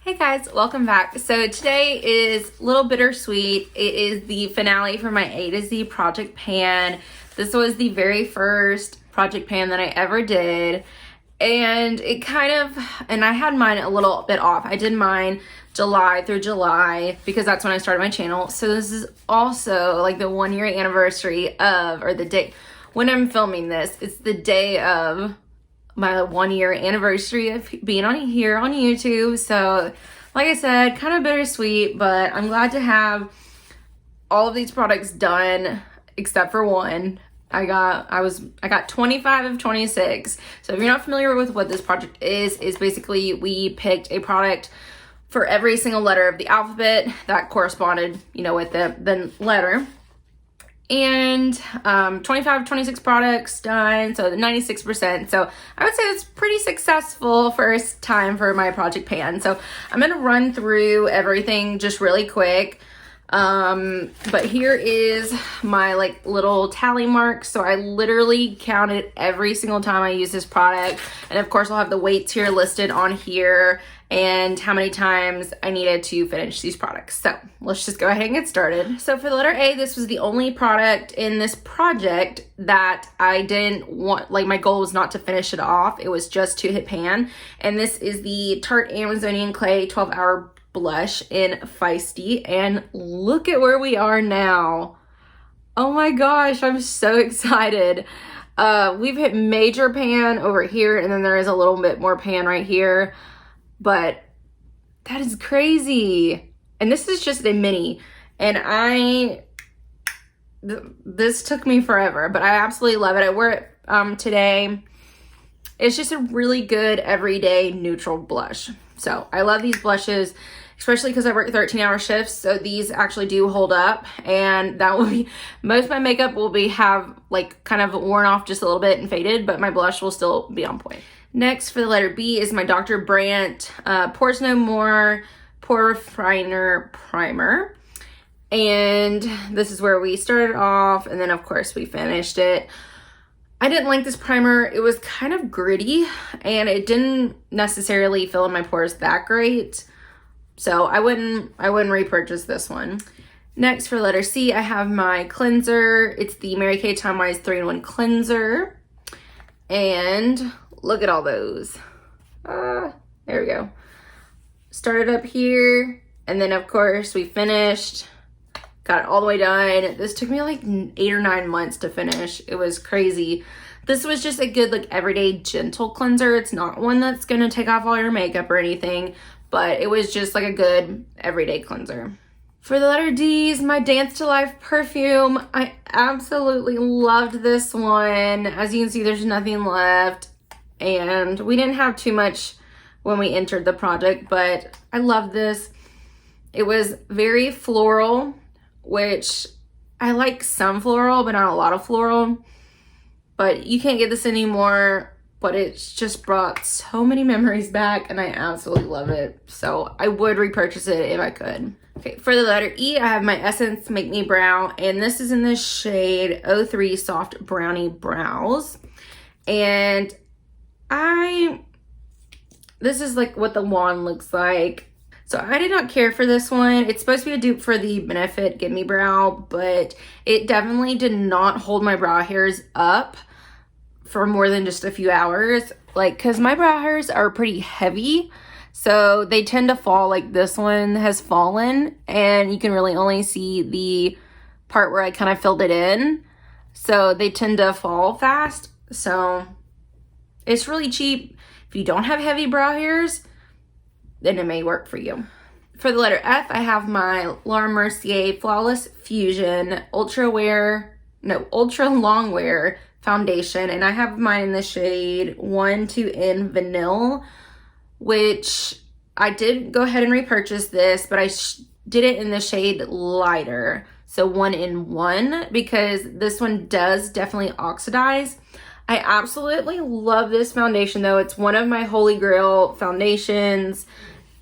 Hey guys, welcome back. So today is a little bittersweet. It is the finale for my A to Z project pan. This was the very first project pan that I ever did. And I had mine a little bit off. I did mine July through July because that's when I started my channel. So this is also like the 1 year anniversary of, or the day, when I'm filming this, it's the day of my 1 year anniversary of being on here on YouTube. So like I said, kind of bittersweet, but I'm glad to have all of these products done except for one. I got 25 of 26. So if you're not familiar with what this project is basically we picked a product for every single letter of the alphabet that corresponded, with the letter. And 25, 26 products done, so 96%. So I would say it's pretty successful first time for my project pan. So I'm gonna run through everything just really quick. But here is my little tally mark. So I literally counted every single time I use this product. And of course I'll have the weights here listed on here and how many times I needed to finish these products. So let's just go ahead and get started. So for the letter A, this was the only product in this project that I didn't want, my goal was not to finish it off. It was just to hit pan. And this is the Tarte Amazonian Clay 12-hour blush in Feisty. And look at where we are now. Oh my gosh, I'm so excited. We've hit major pan over here, and then there is a little bit more pan right here. But that is crazy. And this is just a mini. And this took me forever, but I absolutely love it. I wear it today. It's just a really good everyday neutral blush. So I love these blushes, especially because I work 13-hour shifts. So these actually do hold up, and that will be, most of my makeup will have kind of worn off just a little bit and faded, but my blush will still be on point. Next for the letter B is my Dr. Brandt Pores No More Pore Refiner Primer. And this is where we started off, and then of course we finished it. I didn't like this primer. It was kind of gritty, and it didn't necessarily fill in my pores that great. So I wouldn't repurchase this one. Next for letter C, I have my cleanser. It's the Mary Kay Timewise 3-in-1 cleanser. And look at all those. There we go. Started up here, and then of course we finished. Got it all the way done. This took me 8 or 9 months to finish. It was crazy. This was just a good everyday gentle cleanser. It's not one that's gonna take off all your makeup or anything, but it was just a good everyday cleanser. For the letter D is my Dance to Life perfume. I absolutely loved this one. As you can see, there's nothing left, and we didn't have too much when we entered the project, but I love this. It was very floral, which I like some floral, but not a lot of floral. But you can't get this anymore, but it's just brought so many memories back, and I absolutely love it. So I would repurchase it if I could. Okay, for the letter E, I have my Essence Make Me Brow, and this is in the shade 03 Soft Brownie Brows. And this is what the wand looks like. So I did not care for this one. It's supposed to be a dupe for the Benefit Gimme Brow, but it definitely did not hold my brow hairs up for more than just a few hours. Cause my brow hairs are pretty heavy, so they tend to fall. This one has fallen, and you can really only see the part where I kind of filled it in. So they tend to fall fast. So it's really cheap. If you don't have heavy brow hairs, then it may work for you. For the letter F, I have my Mercier Flawless Fusion Ultra Long Wear Foundation, and I have mine in the shade 1-2N Vanille, which I did go ahead and repurchase this, but I did it in the shade lighter, so 1-in-1, because this one does definitely oxidize. I absolutely love this foundation though. It's one of my holy grail foundations.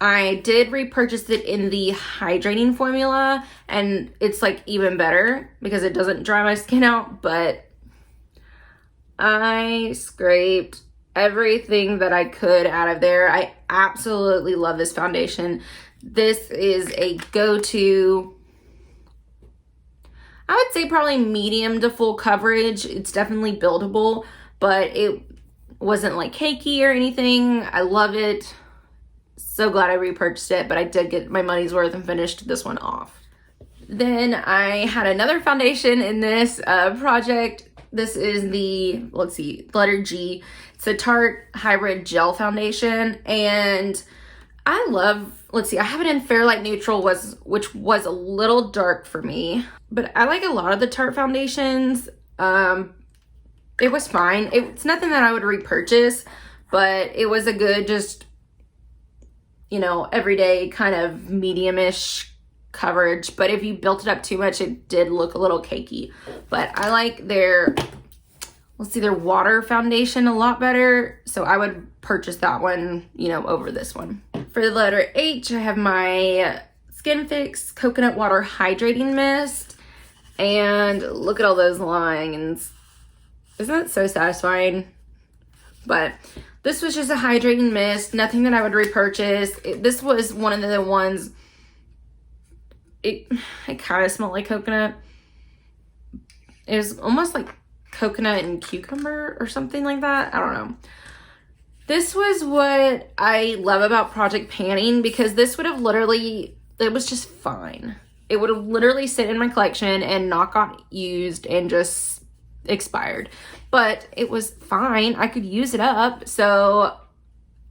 I did repurchase it in the hydrating formula, and it's even better because it doesn't dry my skin out, but I scraped everything that I could out of there. I absolutely love this foundation. This is a go-to, I would say probably medium to full coverage. It's definitely buildable, but it wasn't like cakey or anything. I love it. So glad I repurchased it, but I did get my money's worth and finished this one off. Then I had another foundation in this project. This is the, let's see, letter G. It's a Tarte Hybrid Gel Foundation, and I love, let's see, I have it in Fairlight Neutral, which was a little dark for me, but I like a lot of the Tarte foundations. It was fine. It's nothing that I would repurchase, but it was a good, just, you know, everyday kind of medium-ish coverage. But if you built it up too much, it did look a little cakey. But I like their, let's see, their water foundation a lot better. So I would purchase that one, you know, over this one. For the letter H, I have my Skin Fix Coconut Water Hydrating Mist. And look at all those lines. Isn't that so satisfying? But this was just a hydrating mist, nothing that I would repurchase. This was one of the ones, it kind of smelled like coconut. It was almost like coconut and cucumber or something like that. I don't know. This was what I love about Project Panning, because this would have literally, it was just fine. It would have literally sit in my collection and not got used and just expired, but it was fine. I could use it up, so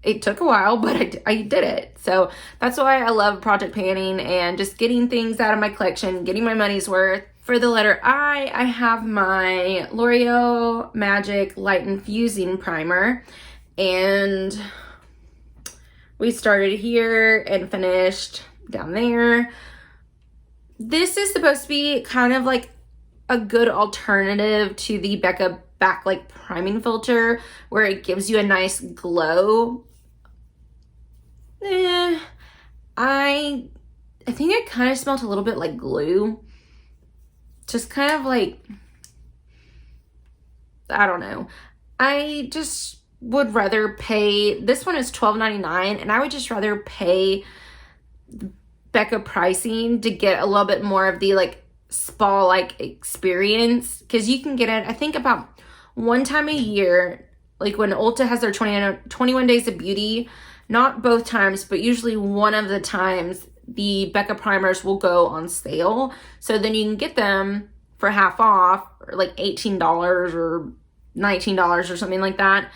it took a while, but I did it. So that's why I love Project Panning and just getting things out of my collection, getting my money's worth. For the letter I have my L'Oreal Magic Light Infusing Primer, and we started here and finished down there. This is supposed to be kind of like a good alternative to the Becca Backlight Priming Filter, where it gives you a nice glow. I think it kind of smelled a little bit like glue. Just kind of like, I don't know. I just would rather pay, this one is $12.99, and I would just rather pay Becca pricing to get a little bit more of the like spa-like experience, because you can get it, I think, about one time a year, like when Ulta has their 21 Days of Beauty. Not both times, but usually one of the times the Becca primers will go on sale, so then you can get them for half off, or like $18 or $19 or something like that.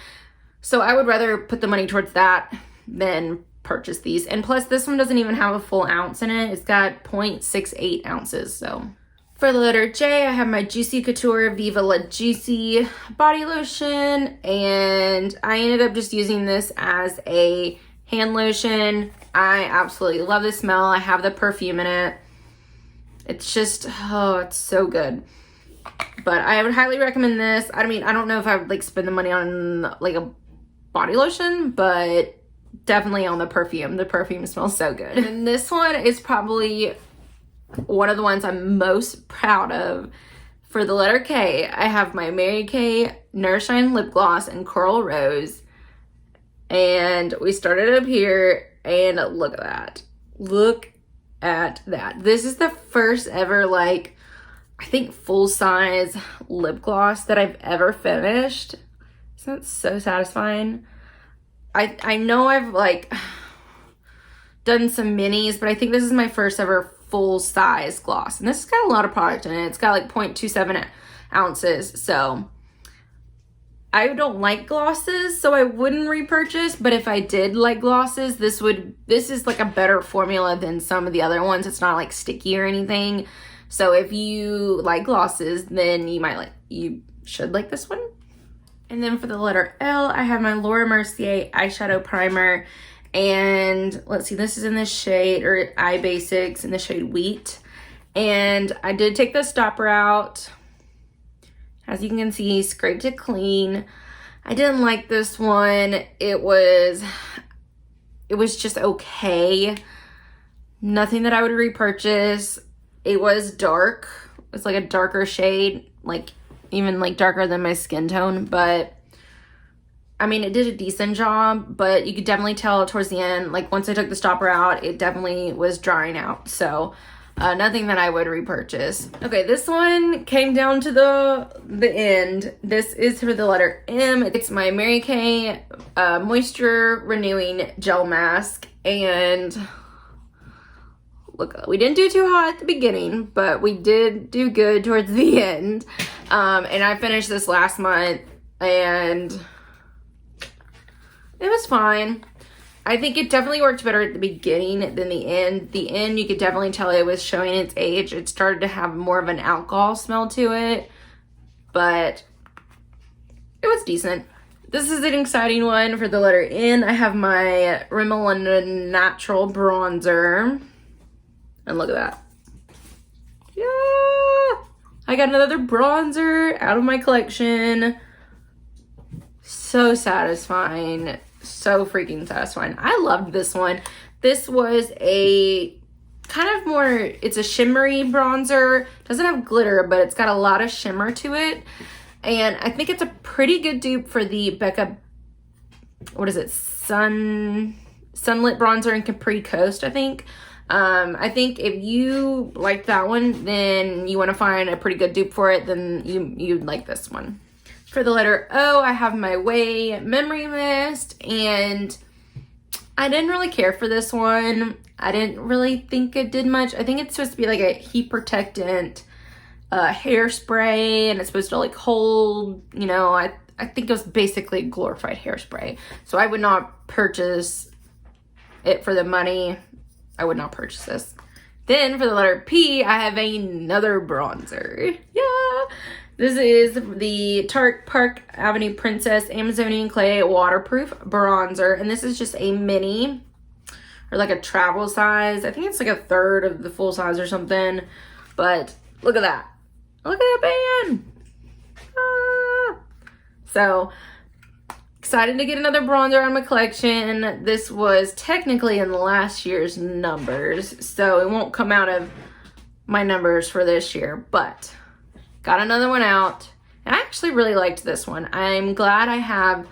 So I would rather put the money towards that than purchase these. And plus, this one doesn't even have a full ounce in it. It's got 0.68 ounces. So for the letter J, I have my Juicy Couture Viva La Juicy body lotion, and I ended up just using this as a hand lotion. I absolutely love the smell. I have the perfume in it. It's just, oh, it's so good. But I would highly recommend this. I mean, I don't know if I would like spend the money on like a body lotion, but definitely on the perfume. The perfume smells so good. And this one is probably one of the ones I'm most proud of. For the letter K, I have my Mary Kay Nourishine Lip Gloss in Coral Rose. And we started up here, and look at that. Look at that. This is the first ever, like, I think full-size lip gloss that I've ever finished. Isn't that so satisfying? I know I've, like, done some minis, but I think this is my first ever full-size gloss. And this has got a lot of product in it. It's got, like, 0.27 ounces, so I don't like glosses, so I wouldn't repurchase, but if I did like glosses, this is like a better formula than some of the other ones. It's not like sticky or anything. So if you like glosses, then you should like this one. And then for the letter L, I have my Laura Mercier eyeshadow primer, and let's see, this is in the shade, or Eye Basics, in the shade Wheat. And I did take the stopper out. As you can see, scraped it clean. I didn't like this one. It was just okay. Nothing that I would repurchase. It was dark. It's like a darker shade, like even like darker than my skin tone, but I mean, it did a decent job, but you could definitely tell towards the end, like once I took the stopper out, it definitely was drying out. So nothing that I would repurchase. Okay, this one came down to the end. This is for the letter M. It's my Mary Kay Moisture Renewing Gel Mask. And look, we didn't do too hot at the beginning, but we did do good towards the end. And I finished this last month, and it was fine. I think it definitely worked better at the beginning than the end. The end, you could definitely tell it was showing its age. It started to have more of an alcohol smell to it, but it was decent. This is an exciting one for the letter N. I have my Rimmel London Natural Bronzer. And look at that. Yeah! I got another bronzer out of my collection. So satisfying. So freaking satisfying. I loved this one. This was a kind of more, it's a shimmery bronzer. Doesn't have glitter, but it's got a lot of shimmer to it. And I think it's a pretty good dupe for the Becca, what is it? Sunlit bronzer in Capri Coast, I think. I think if you like that one, then you want to find a pretty good dupe for it, then you'd like this one. For the letter O, I have my Ouai Memory Mist, and I didn't really care for this one. I didn't really think it did much. I think it's supposed to be like a heat protectant hairspray, and it's supposed to like hold, you know, I think it was basically glorified hairspray. So I would not purchase it for the money. I would not purchase this. Then for the letter P, I have another bronzer. Yeah. This is the Tarte Park Avenue Princess Amazonian Clay Waterproof Bronzer. And this is just a mini, or like a travel size. I think it's like a third of the full size or something. But look at that. Look at that band. Ah. So excited to get another bronzer out of my collection. This was technically in last year's numbers, so it won't come out of my numbers for this year, but got another one out. And I actually really liked this one. I'm glad I have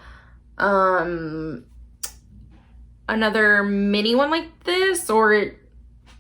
another mini one like this, or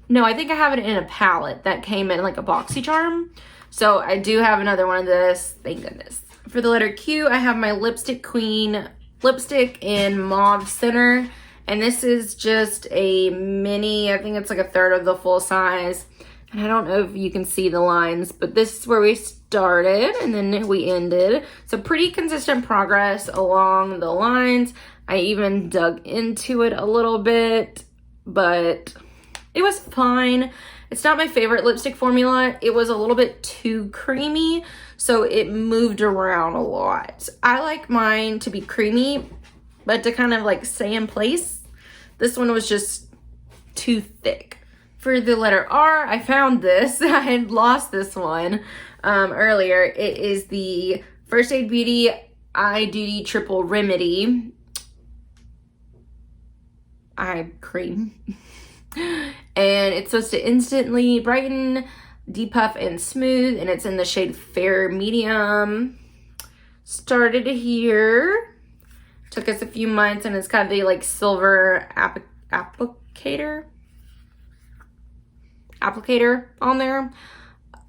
no, I think I have it in a palette that came in like a BoxyCharm. So I do have another one of this, thank goodness. For the letter Q, I have my Lipstick Queen lipstick in Mauve Center, and this is just a mini. I think it's like a third of the full size, and I don't know if you can see the lines, but this is where we started and then we ended. So pretty consistent progress along the lines. I even dug into it a little bit, but it was fine. It's not my favorite lipstick formula. It was a little bit too creamy, so it moved around a lot. I like mine to be creamy, but to kind of like stay in place. This one was just too thick. For the letter R, I found this. I had lost this one earlier. It is the First Aid Beauty Eye Duty Triple Remedy Eye Cream. And it's supposed to instantly brighten, depuff, and smooth, and it's in the shade Fair Medium. Started here. Took us a few months, and it's got the like silver applicator on there.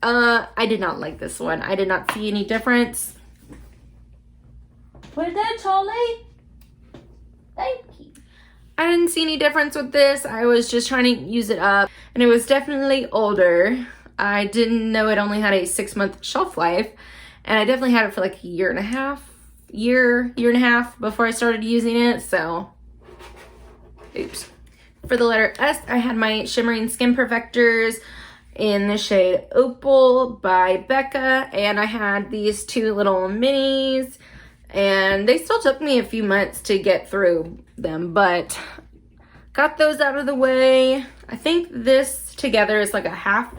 I did not like this one. I did not see any difference. Put it down, Charlie. Thank you. I didn't see any difference with this. I was just trying to use it up, and it was definitely older. I didn't know it only had a 6-month shelf life, and I definitely had it for like a year and a half before I started using it, so oops. For the letter S, I had my Shimmering Skin Perfectors in the shade Opal by Becca, and I had these two little minis, and they still took me a few months to get through them, but got those out of the way. I think this together is like a half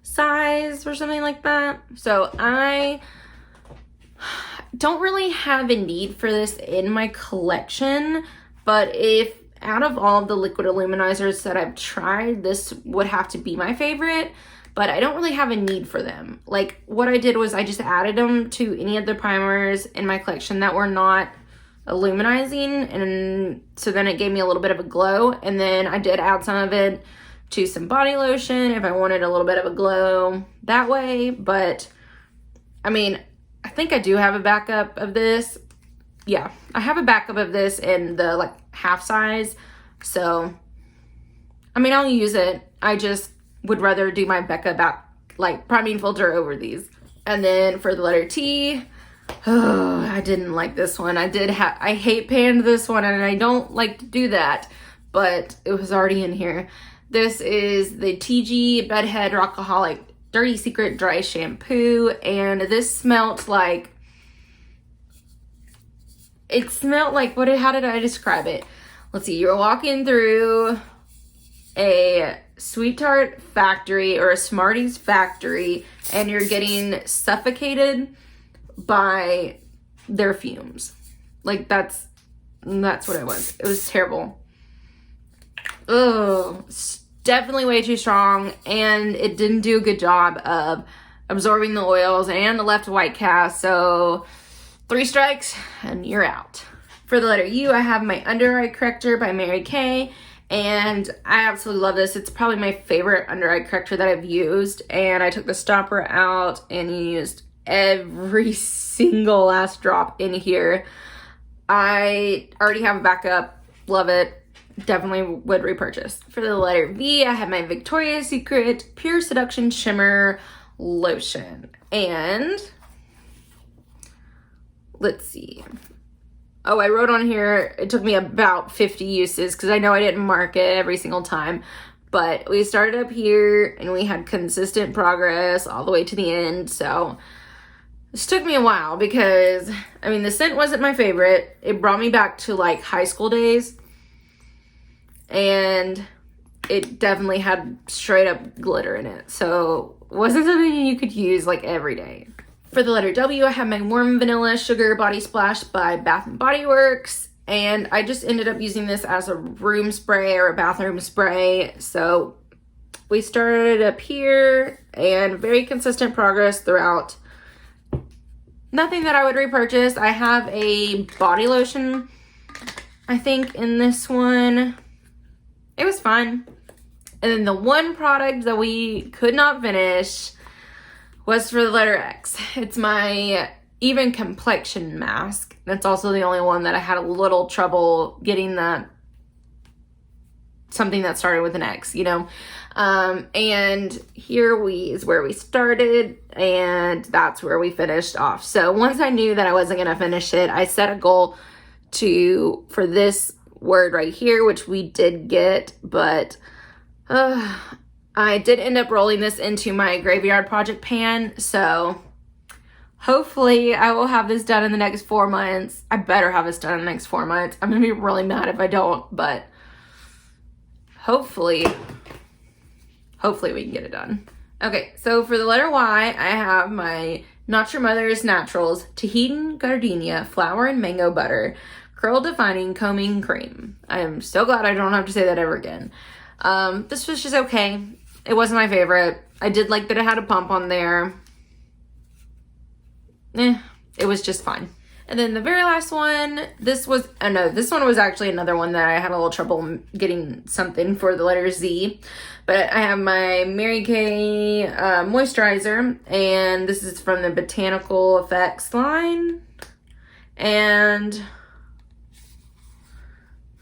size or something like that. So I don't really have a need for this in my collection, but if out of all of the liquid illuminizers that I've tried, this would have to be my favorite, but I don't really have a need for them. Like what I did was I just added them to any of the primers in my collection that were not illuminizing, and so then it gave me a little bit of a glow. And then I did add some of it to some body lotion if I wanted a little bit of a glow that way. But I mean, I think I do have a backup of this. Yeah, I have a backup of this in the like half size. So I mean, I'll use it. I just would rather do my Becca back like priming filter over these. And then for the letter T, oh, I didn't like this one. I hate panned this one, and I don't like to do that, but it was already in here. This is the TG Bedhead Rockaholic Dirty Secret Dry Shampoo, and this smelled like, how did I describe it? Let's see, you're walking through a Sweet Tart factory or a Smarties factory, and you're getting suffocated by their fumes. Like, that's what it was. It was terrible. Ugh, it's definitely way too strong, and it didn't do a good job of absorbing the oils, and it left a white cast. So 3 strikes and you're out. For the letter U, I have my Under Eye Corrector by Mary Kay, and I absolutely love this. It's probably my favorite under eye corrector that I've used, and I took the stopper out and used every single last drop in here. I already have a backup. Love it. Definitely would repurchase. For the letter V, I have my Victoria's Secret Pure Seduction Shimmer Lotion. And let's see. Oh, I wrote on here, it took me about 50 uses because I know I didn't mark it every single time. But we started up here and we had consistent progress all the way to the end. So this took me a while because, I mean, the scent wasn't my favorite. It brought me back to like high school days. And it definitely had straight up glitter in it. So it wasn't something you could use like every day. For the letter W, I have my Warm Vanilla Sugar Body Splash by Bath & Body Works. And I just ended up using this as a room spray or a bathroom spray. So we started up here and very consistent progress throughout. Nothing that I would repurchase. I have a body lotion, I think, in this one. It was fun. And then the one product that we could not finish was for the letter X. It's my Even Complexion Mask. That's also the only one that I had a little trouble getting something that started with an X, you know. And here is where we started, and that's where we finished off. So once I knew that I wasn't gonna finish it, I set a goal for this word right here, which we did get, but I did end up rolling this into my graveyard project pan, so hopefully I will have this done in the next 4 months. I better have this done in the next 4 months. I'm gonna be really mad if I don't, but hopefully we can get it done. Okay, so for the letter Y, I have my Not Your Mother's Naturals Tahitian Gardenia Flour and Mango Butter Curl Defining Combing Cream. I am so glad I don't have to say that ever again. This was just okay. It wasn't my favorite. I did like that it had a pump on there. It was just fine. And then the very last one, this one was actually another one that I had a little trouble getting something for the letter Z. But I have my Mary Kay moisturizer, and this is from the Botanical Effects line. And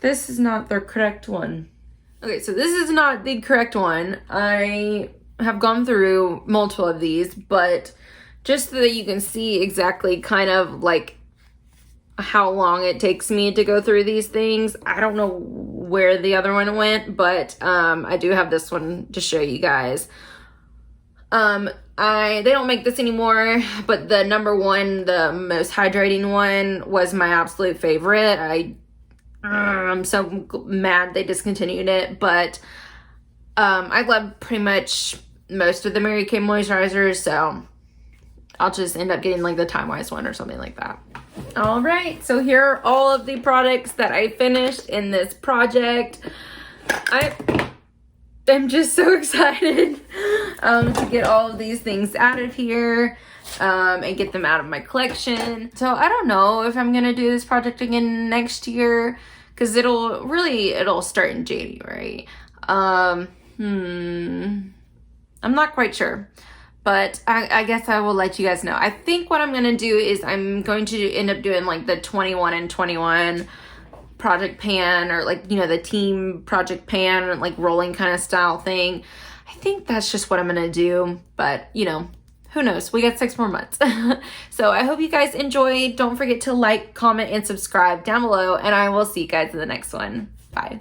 this is not the correct one. Okay, so this is not the correct one. I have gone through multiple of these, but just so that you can see exactly kind of like how long it takes me to go through these things. I don't know where the other one went, but I do have this one to show you guys. They don't make this anymore, but the number one, the most hydrating one, was my absolute favorite. I'm so mad they discontinued it, but I love pretty much most of the Mary Kay moisturizers, so I'll just end up getting like the Timewise one or something like that. All right, so here are all of the products that I finished in this project. I'm just so excited. to get all of these things out of here and get them out of my collection. So I don't know if I'm gonna do this project again next year, because it'll start in January. I'm not quite sure, but I guess I will let you guys know. I think what I'm gonna do is I'm going to end up doing like the 21 and 21 project pan, or like, you know, the team project pan, like rolling kind of style thing. I think that's just what I'm gonna do, but you know, who knows? We got 6 more months. So I hope you guys enjoyed. Don't forget to like, comment, and subscribe down below, and I will see you guys in the next one. Bye.